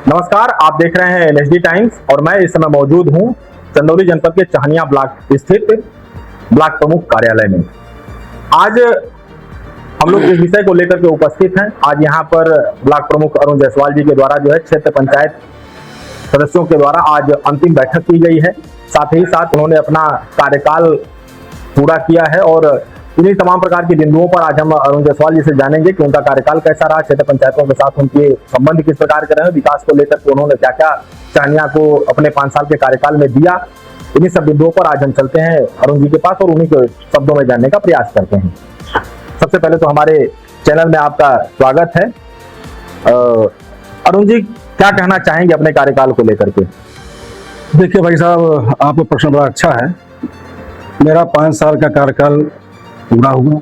नमस्कार, आप देख रहे हैं एनएसडी टाइम्स और मैं इस समय मौजूद हूं चंदौली जनपद के चाहनिया ब्लॉक स्थित ब्लॉक प्रमुख कार्यालय में। आज हम लोग इस विषय को लेकर के उपस्थित हैं। आज यहां पर ब्लॉक प्रमुख अरुण जायसवाल जी के द्वारा जो है क्षेत्र पंचायत सदस्यों के द्वारा आज अंतिम बैठक की गई है। साथ ही साथ उन्होंने अपना कार्यकाल पूरा किया है और इन्हीं तमाम प्रकार के बिंदुओं पर आज हम अरुण जायसवाल जी से जानेंगे कि उनका कार्यकाल कैसा रहा, क्षेत्र पंचायतों के साथ उनके संबंध किस प्रकार के रहे, विकास को लेकर के उन्होंने क्या क्या चाहनिया को अपने 5 साल के कार्यकाल में दिया। इन्हीं सब बिंदुओं पर आज हम चलते हैं अरुण जी के पास और उन्हीं के शब्दों में जानने का प्रयास करते हैं। सबसे पहले तो हमारे चैनल में आपका स्वागत है। अरुण जी, क्या कहना चाहेंगे अपने कार्यकाल को लेकर के? देखिए भाई साहब, आपका प्रश्न बड़ा अच्छा है। मेरा 5 साल का कार्यकाल पूरा हुआ।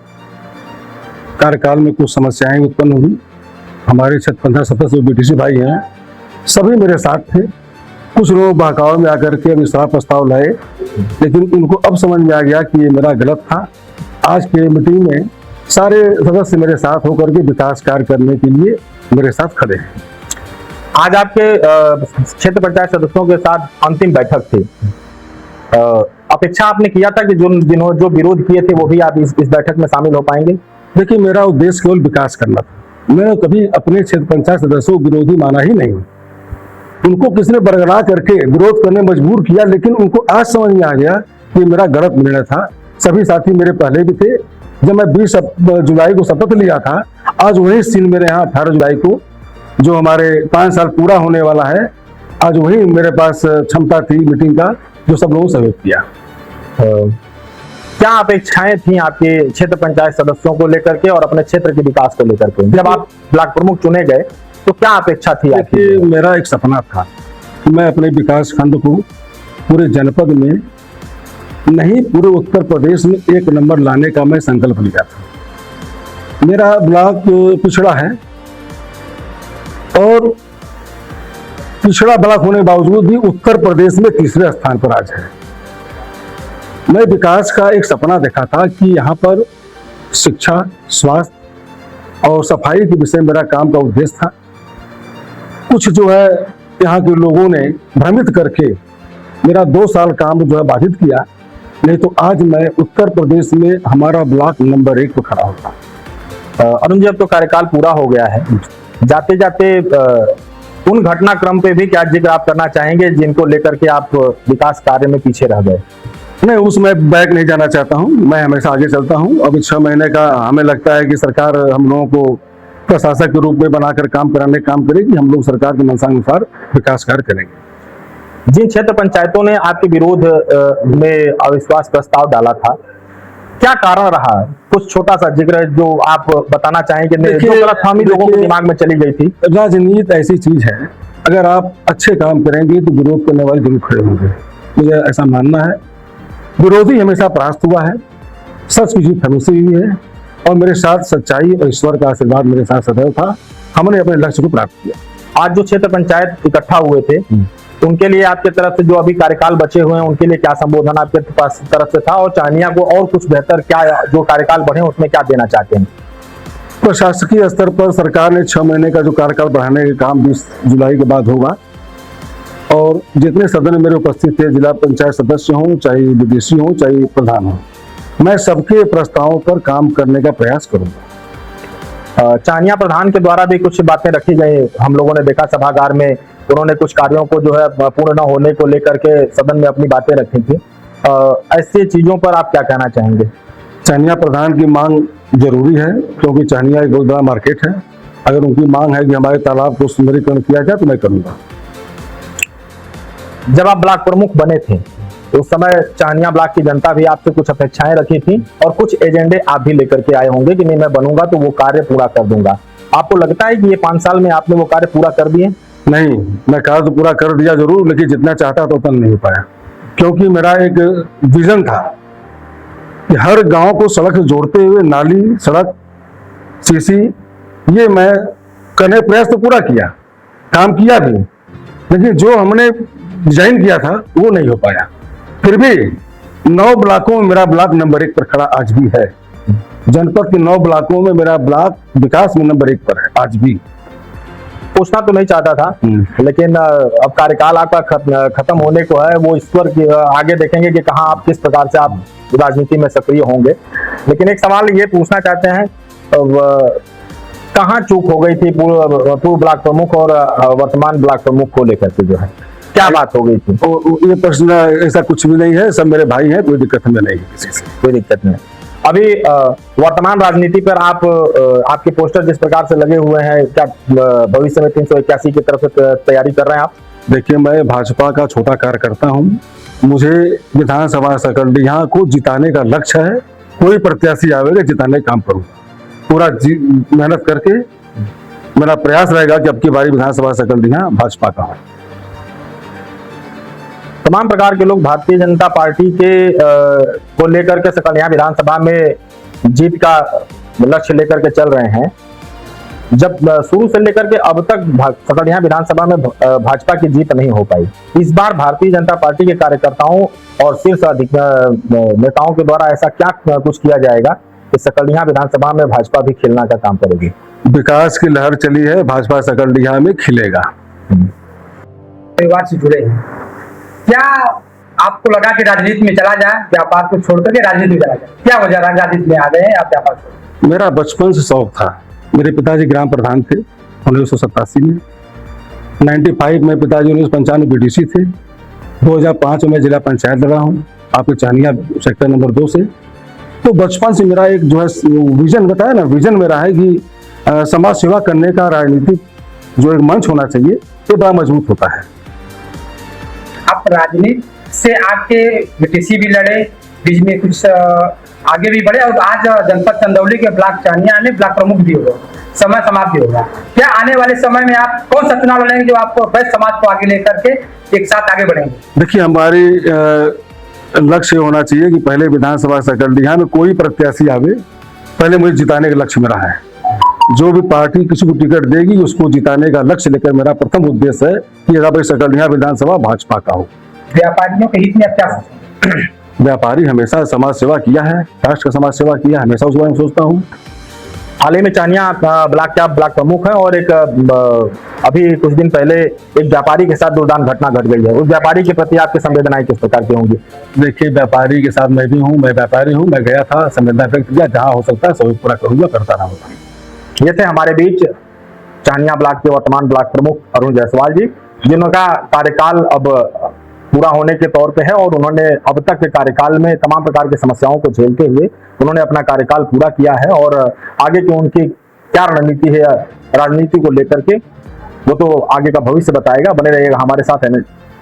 कार्यकाल में कुछ समस्याएं उत्पन्न हुई। हमारे क्षेत्र पंचायत सदस्य बीटीसी भाई हैं, सभी मेरे साथ थे। कुछ लोग बहकावे में आकर के विस्तार प्रस्ताव लाए, लेकिन उनको अब समझ में आ गया कि ये मेरा गलत था। आज के मीटिंग में सारे सदस्य मेरे साथ होकर के विकास कार्य करने के लिए मेरे साथ खड़े हैं। आज आपके क्षेत्र पंचायत सदस्यों के साथ अंतिम बैठक थी। अपेक्षा आपने किया था कि जो विरोध किए थे वो भी आप इस बैठक में शामिल हो पाएंगे? देखिए, मेरा उद्देश्य केवल विकास करना था। मैंने कभी अपने क्षेत्र पंचायत सदस्यों को विरोधी माना ही नहीं। उनको किसने बरगला करके विरोध करने मजबूर किया, लेकिन उनको आज समझ में आ गया कि मेरा गलत निर्णय था। सभी साथी मेरे पहले भी थे। जब मैं 20 जुलाई को शपथ लिया था, आज वही सीन मेरे यहाँ 18 जुलाई को जो हमारे 5 साल पूरा होने वाला है, आज वही मेरे पास क्षमता थी मीटिंग का, जो सब लोगों ने सहयोग किया। क्या अपेक्षाएं थी आपके क्षेत्र पंचायत सदस्यों को लेकर के और अपने क्षेत्र के विकास को लेकर के? जब आप ब्लॉक प्रमुख चुने गए तो क्या अपेक्षा थी आपकी? मेरा एक सपना था कि मैं अपने विकास खंड को पूरे जनपद में नहीं, पूरे उत्तर प्रदेश में 1 नंबर लाने का मैं संकल्प लिया था। मेरा ब्लॉक पिछड़ा है और पिछड़ा ब्लॉक होने के बावजूद भी उत्तर प्रदेश में 3रे स्थान पर आज है। मैं विकास का एक सपना देखा था कि यहाँ पर शिक्षा, स्वास्थ्य और सफाई के विषय मेरा काम का उद्देश्य था। कुछ जो है यहाँ के लोगों ने भ्रमित करके मेरा 2 साल काम जो है बाधित किया, नहीं तो आज मैं उत्तर प्रदेश में हमारा ब्लॉक नंबर 1 पर खड़ा होता। अरुण जी, अब तो कार्यकाल पूरा हो गया है। जाते जाते उन घटनाक्रम पे भी क्या जिक्र आप करना चाहेंगे जिनको लेकर के आप विकास कार्य में पीछे रह गए? नहीं, उसमें बैक नहीं जाना चाहता हूं। मैं हमेशा आगे चलता हूं। अभी 6 महीने का हमें लगता है कि सरकार हम लोगों को प्रशासक के रूप में बनाकर काम कराने काम करेगी। हम लोग सरकार के मंशानुसार विकास कार्य करेंगे। जिन क्षेत्र पंचायतों ने आपके विरोध में अविश्वास प्रस्ताव डाला था, क्या कारण रहा? कुछ छोटा सा जिक्र जो आप बताना चाहेंगे, जो गलतफहमी लोगों के दिमाग में चली गई थी। राजनीति ऐसी चीज है, अगर आप अच्छे काम करेंगे तो विरोध करने वाले जरूर खड़े होंगे। मुझे ऐसा मानना है। विरोधी हमेशा परास्त हुआ है, सच की जीत हमेशा हुई है और मेरे साथ सच्चाई और ईश्वर का आशीर्वाद मेरे साथ सदैव था। हमने अपने लक्ष्य को प्राप्त किया। आज जो क्षेत्र पंचायत इकट्ठा हुए थे, उनके लिए आपके तरफ से जो अभी कार्यकाल बचे हुए हैं उनके लिए क्या संबोधन आपके पास तरफ से था और चाहनिया को और कुछ बेहतर क्या जो कार्यकाल बढ़े उसमें क्या देना चाहते हैं? प्रशासकीय स्तर पर सरकार ने 6 महीने का जो कार्यकाल बढ़ाने का काम 20 जुलाई के बाद होगा और जितने सदन में मेरे उपस्थित थे, जिला पंचायत सदस्य हों, चाहे विदेशी हों, चाहे प्रधान हों, मैं सबके प्रस्तावों पर काम करने का प्रयास करूंगा। चाहनिया प्रधान के द्वारा भी कुछ बातें रखी गई, हम लोगों ने देखा सभागार में उन्होंने कुछ कार्यों को जो है पूर्ण न होने को लेकर के सदन में अपनी बातें रखी थी। ऐसी चीजों पर आप क्या कहना चाहेंगे? चाहनिया प्रधान की मांग जरूरी है, क्योंकि चाहनिया एक बहुत बड़ा मार्केट है। अगर उनकी मांग है कि हमारे तालाब को सुंदरीकरण किया जाए तो मैं करूंगा। जब आप ब्लॉक प्रमुख बने थे उस समय चाहनिया ब्लॉक की जनता भी आपसे कुछ अपेक्षाएं रखी थी और कुछ एजेंडे आप भी लेकर के आए होंगे कि नहीं, मैं बनूंगा तो वो कार्य पूरा कर दूंगा। आपको लगता है कि ये 5 साल में आपने वो कार्य पूरा कर दिए? नहीं, मैं कार्य तो पूरा कर दिया जरूर, लेकिन जितना चाहता था उतना नहीं हो पाया। क्योंकि मेरा एक विजन था कि हर गांव को सड़क से जोड़ते हुए नाली, सड़क, सीसी, ये मैं करने प्रयास तो पूरा किया, काम किया भी, लेकिन जो हमने डिजाइन किया था वो नहीं हो पाया। फिर भी 9 ब्लॉकों में मेरा ब्लॉक नंबर 1 पर खड़ा आज भी है। जनपद के 9 ब्लॉकों में मेरा ब्लॉक विकास में नंबर 1 पर है आज भी। पूछना तो नहीं चाहता था, लेकिन अब कार्यकाल आपका खत्म होने को है, वो ईश्वर की आगे देखेंगे कि कहाँ आप किस प्रकार से आप राजनीति में सक्रिय होंगे। लेकिन एक सवाल ये पूछना चाहते हैं, कहाँ चूक हो गई थी पूर्व ब्लॉक प्रमुख और वर्तमान ब्लॉक प्रमुख को लेकर के, जो है क्या बात हो गई थी? ये प्रश्न ऐसा कुछ भी नहीं है, सब मेरे भाई हैं, कोई दिक्कत हमें नहीं है किसी से, कोई दिक्कत नहीं। अभी वर्तमान राजनीति पर आप आपके पोस्टर जिस प्रकार से लगे हुए हैं, क्या भविष्य में 381 की तरफ से तैयारी कर रहे हैं आप? देखिए, मैं भाजपा का छोटा कार्यकर्ता हूँ। मुझे विधानसभा सकलडीहा को जिताने का लक्ष्य है। कोई प्रत्याशी आवेगा जिताने का काम करूँगा, पूरा मेहनत करके मेरा प्रयास रहेगा कि अब की बारी विधानसभा सकलडीहा भाजपा का हो। तमाम प्रकार के लोग भारतीय जनता पार्टी के को लेकर के सकलडीहा विधानसभा में जीत का लक्ष्य लेकर के चल रहे हैं। जब शुरू से लेकर के अब तक सकलडीहा विधानसभा में भाजपा की जीत नहीं हो पाई, इस बार भारतीय जनता पार्टी के कार्यकर्ताओं और शीर्ष नेताओं के द्वारा ऐसा क्या कुछ किया जाएगा कि सकलडीहा विधानसभा में भाजपा भी खिलना का काम करेगी? विकास की लहर चली है, भाजपा सकलडीहा में खिलेगा। परिवार से जुड़े हैं, क्या आपको लगा कि राजनीति में चला जाए, व्यापार को छोड़ करके राजनीति में चला जाए? क्या वजह राजनीति में आ गए हैं आप व्यापार छोड़? मेरा बचपन से शौक था। मेरे पिताजी ग्राम प्रधान थे 1987 में। 95 में पिताजी 1995 बीडीसी थे। 2005 में जिला पंचायत लगा हूँ आपके चाहनिया सेक्टर नंबर 2 से। तो बचपन से मेरा एक जो है विजन बताया ना, विजन मेरा है कि समाज सेवा करने का राजनीतिक जो एक मंच होना चाहिए, ये बड़ा मजबूत होता है। आप राजनीति से आपके बीटीसी भी लड़े, बीच में कुछ आगे भी बढ़े और आज जनपद चंदौली के ब्लॉक चाहनिया में ब्लॉक प्रमुख भी हो गए, समय समाप्ति होगा। क्या आने वाले समय में आप कौन सा चुनाव लड़ेंगे जो आपको वैश्य समाज को आगे लेकर के एक साथ आगे बढ़ेंगे? देखिए, हमारी लक्ष्य होना चाहिए कि पहले विधानसभा सकलडीहा में कोई प्रत्याशी आवे, पहले मुझे जिताने का लक्ष्य मेरा है। जो भी पार्टी किसी को टिकट देगी उसको जिताने का लक्ष्य लेकर मेरा प्रथम उद्देश्य है कि अगर सकलडीहा विधानसभा भाजपा का हो। व्यापारियों के हित में आप क्या सोचते हैं? व्यापारी हमेशा समाज सेवा किया है, राष्ट्र का समाज सेवा किया, हमेशा उस बारे में सोचता हूँ। हाल ही में चाहनिया ब्लॉक के आप ब्लॉक प्रमुख हैं और एक अभी कुछ दिन पहले एक व्यापारी के साथ दुर्दान घटना घट गई है, उस व्यापारी के प्रति आपकी संवेदनाएं किस प्रकार की होंगी? देखिए, व्यापारी के साथ मैं भी हूँ, मैं व्यापारी हूँ, मैं गया था, संवेदना व्यक्त किया, जहाँ हो सकता है सहयोग पूरा करूंगा, करता रहूंगा। ये थे हमारे बीच चाहनिया ब्लॉक के वर्तमान ब्लॉक प्रमुख अरुण जायसवाल जी, जिनका कार्यकाल अब पूरा होने के तौर पे है और उन्होंने अब तक के कार्यकाल में तमाम प्रकार की समस्याओं को झेलते हुए उन्होंने अपना कार्यकाल पूरा किया है। और आगे की उनकी क्या रणनीति है राजनीति को लेकर के, वो तो आगे का भविष्य बताएगा। बने रहिएगा हमारे साथ,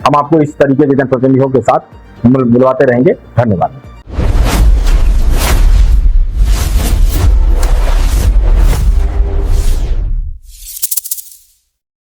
हम आपको इस तरीके के जनप्रतिनिधियों के साथ मिलवाते रहेंगे। धन्यवाद।